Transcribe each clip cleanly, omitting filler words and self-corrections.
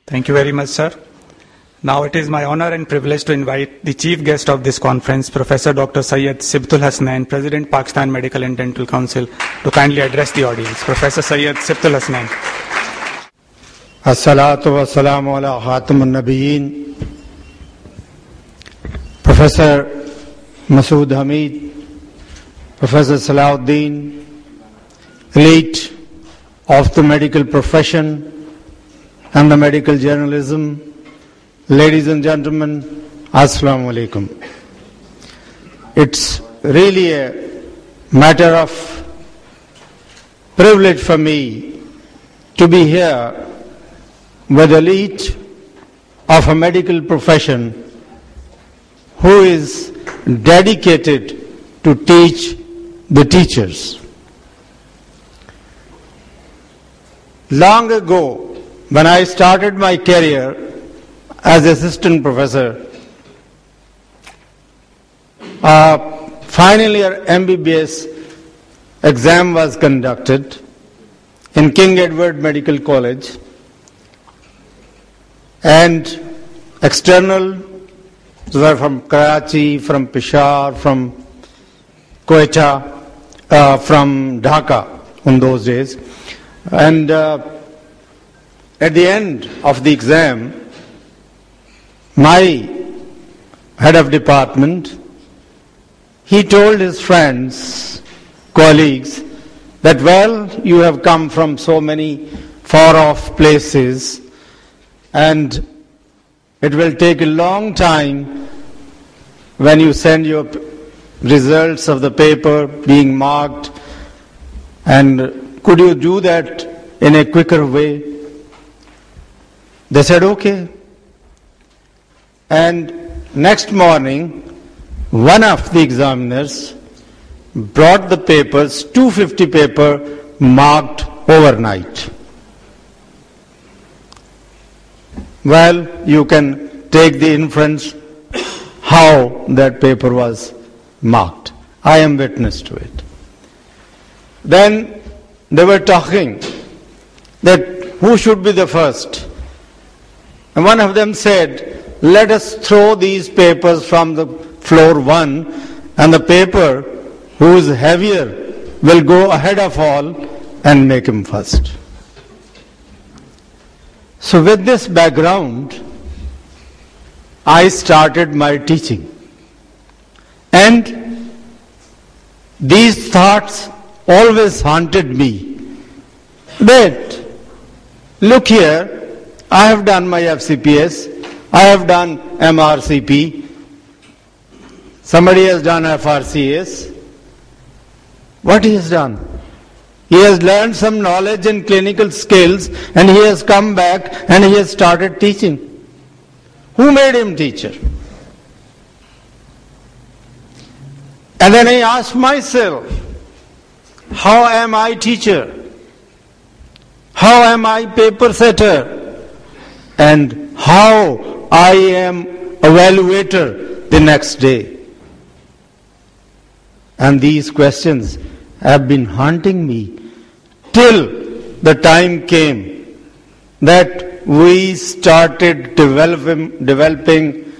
Thank you very much, sir. Now it is my honor and privilege to invite the chief guest of this conference, Professor Dr. Syed Sibtul Hasnain, President, Pakistan Medical and Dental Council, to kindly address the audience. Professor Syed Sibtul Hasnain. As-salatu wa salamu ala khatamun nabiyyin. Professor Masood Hamid, Professor Salahuddin, elite of the medical profession and the medical journalism, ladies and gentlemen, Assalamu alaikum. It's really a matter of privilege for me to be here with the elite of a medical profession who is dedicated to teach the teachers. Long ago, when I started my career as assistant professor, final year MBBS exam was conducted in King Edward Medical College, and external were from Karachi, from Peshawar, from Quetta, from Dhaka in those days. And at the end of the exam, my head of department, he told his friends, colleagues, that well, you have come from so many far-off places, and it will take a long time when you send your results of the paper being marked, and could you do that in a quicker way? They said, okay. And next morning, one of the examiners brought the papers, 250 paper marked overnight. Well, you can take the inference how that paper was marked. I am witness to it. Then they were talking that who should be the first. And one of them said, let us throw these papers from the floor one, and the paper who is heavier will go ahead of all and make him first. So with this background, I started my teaching. And these thoughts always haunted me. That, look here, I have done my FCPS, I have done MRCP, somebody has done FRCS. What he has done? He has learned some knowledge and clinical skills, and he has come back and he has started teaching. Who made him teacher? And then I asked myself, how am I teacher? How am I paper setter? And how I am evaluator the next day? And these questions have been haunting me till the time came that we started developing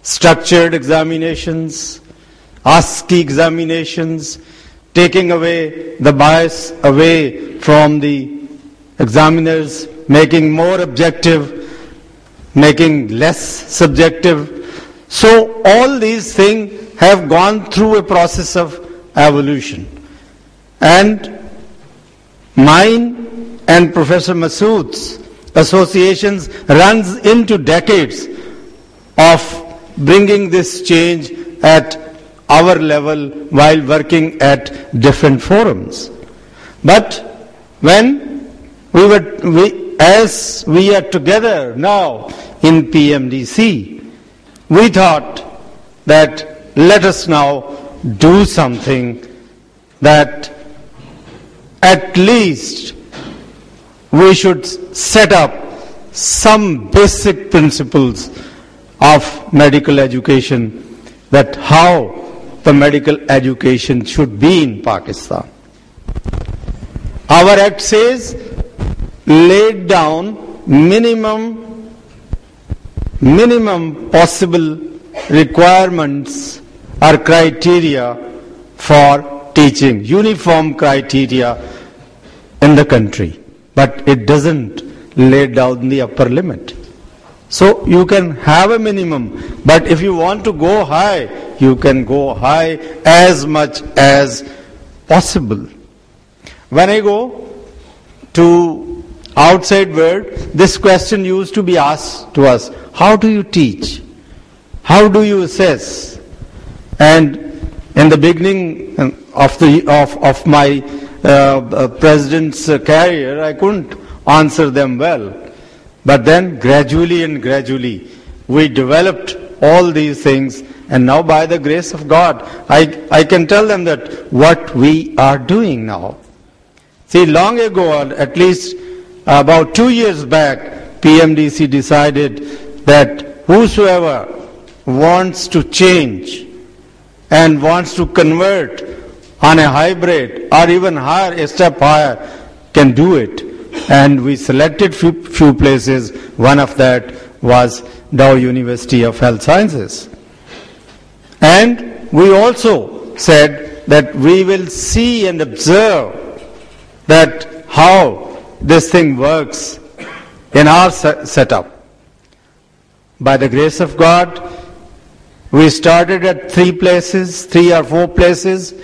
structured examinations, ASCII examinations, taking away the bias away from the examiners, making more objective, making less subjective. So all these things have gone through a process of evolution. And mine and Professor Masood's associations runs into decades of bringing this change at our level while working at different forums. But when as we are together now in PMDC, we thought that let us now do something that at least we should set up some basic principles of medical education, that how the medical education should be in Pakistan. Our Act says laid down minimum minimum possible requirements or criteria for teaching, uniform criteria in the country. But it doesn't lay down the upper limit. So you can have a minimum, but if you want to go high, you can go high as much as possible. When I go to outside world, this question used to be asked to us: how do you teach? How do you assess? And in the beginning of my president's career, I couldn't answer them well. But then gradually, we developed all these things, and now by the grace of God, I can tell them that what we are doing now. See, long ago, at least about 2 years back, PMDC decided that whosoever wants to change and wants to convert on a hybrid or even higher, a step higher, can do it. And we selected few places. One of that was Dow University of Health Sciences. And we also said that we will see and observe that how this thing works in our setup. By the grace of God, we started at 3 or 4 places.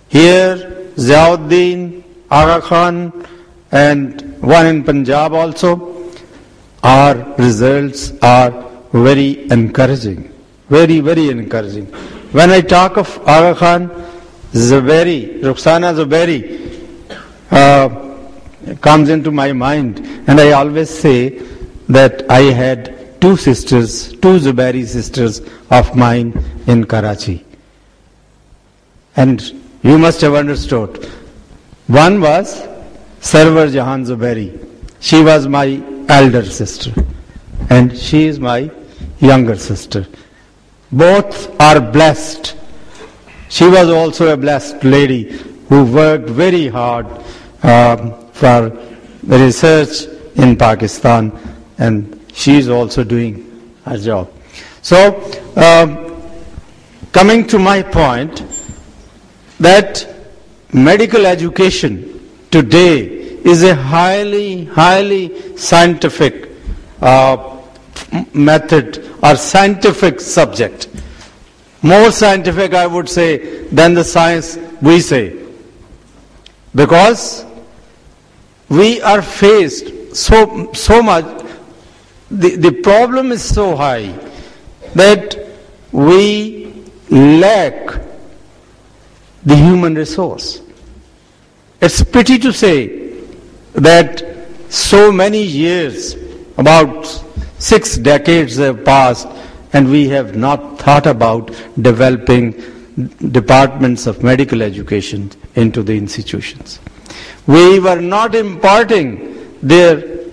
Here, Ziauddin, Aga Khan, and one in Punjab also. Our results are very encouraging. Very, very encouraging. When I talk of Aga Khan, Rukhsana Zuberi comes into my mind, and I always say that I had 2 Zuberi sisters of mine in Karachi. And you must have understood. One was Sarwar Jahan Zuberi. She was my elder sister, and she is my younger sister. Both are blessed. She was also a blessed lady who worked very hard for research in Pakistan, and she is also doing her job. So, coming to my point, that medical education today is a highly scientific method or scientific subject. More scientific, I would say, than the science we say. Because we are faced so much, the problem is so high that we lack the human resource. It's pity to say that so many years, about 6 decades have passed, and we have not thought about developing departments of medical education into the institutions. We were not imparting the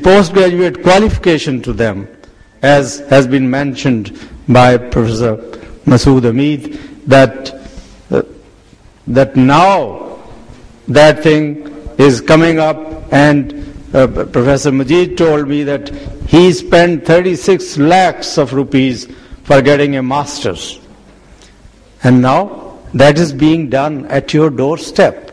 postgraduate qualification to them, as has been mentioned by Professor Masood Hamid, that now that thing is coming up, and Professor Majid told me that he spent 36 lakhs of rupees for getting a master's. And now that is being done at your doorstep.